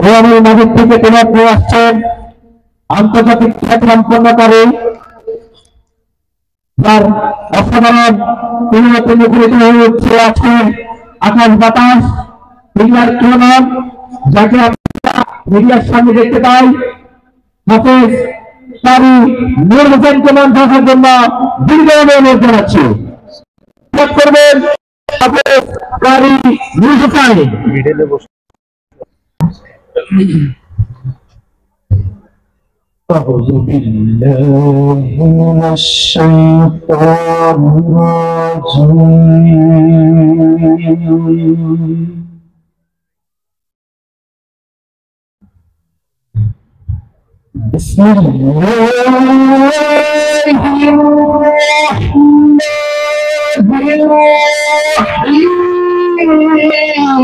ওয়ারি নদীর থেকে তোমার নিয়ে আসছেন আন্তর্জাতিক খ্যাতি সম্পন্নকারী যার অসাধারণ পরিবর্তন মুখরিত হয়ে উঠছে আজকে আকাশ বাতাস মিডিয়ার তুলনায় যাকে আমরা মিডিয়ার সামনে দেখতে পাই হাফেজ কারি নূর হোসেনকে মঞ্চ আসার জন্য দীর্ঘ অনুরোধ জানাচ্ছি। করবেন হাফেজ কারি নূর হোসেন। أعوذ بالله من الشيطان الرجيم بسم الله الرحمن الرحيم إنه